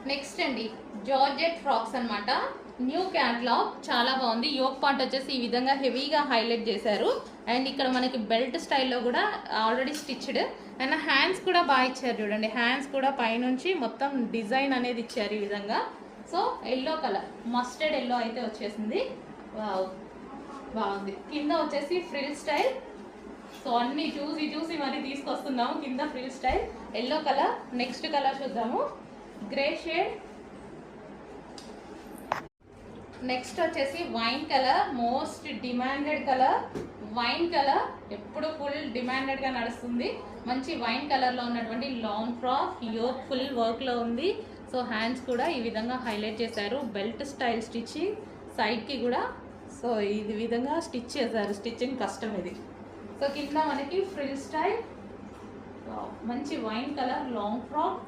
Next అండి georgette frocks అన్నమాట. New catalogue, చాలా బాగుంది. యోక్ పార్ట్ వచ్చేసి ఈ విధంగా హెవీగా హైలైట్ చేశారు. అండ్ ఇక్కడ మనకి బెల్ట్ స్టైల్లో కూడా ఆల్రెడీ స్టిచ్డ్. అండ్ హ్యాండ్స్ కూడా బాగా ఇచ్చారు చూడండి. హ్యాండ్స్ కూడా పైనుంచి మొత్తం డిజైన్ అనేది ఇచ్చారు ఈ విధంగా. So yellow colour, mustard yellow అయితే వచ్చేసింది. బాగుంది. కింద వచ్చేసి ఫ్రిల్ స్టైల్. సో అన్ని చూసి చూసి మరి తీసుకొస్తున్నాము. కింద frill style yellow colour. Next colour చూద్దాము, గ్రే షేడ్. నెక్స్ట్ వచ్చేసి wine colour, most demanded colour. Wine colour ఎప్పుడు ఫుల్ డిమాండెడ్ గా నడుస్తుంది. మంచి వైన్ కలర్ లో ఉన్నటువంటి long frock, yoke full work లో ఉంది. సో హ్యాండ్స్ కూడా ఈ విధంగా హైలైట్ చేశారు. బెల్ట్ స్టైల్ స్టిచ్చింగ్, సైడ్ కి కూడా సో ఈ విధంగా స్టిచ్ చేశారు. స్టిచ్చింగ్ కష్టం ఇది. సో కింద మనకి ఫ్రిల్ స్టైల్, మంచి వైన్ కలర్ లాంగ్ ఫ్రాక్.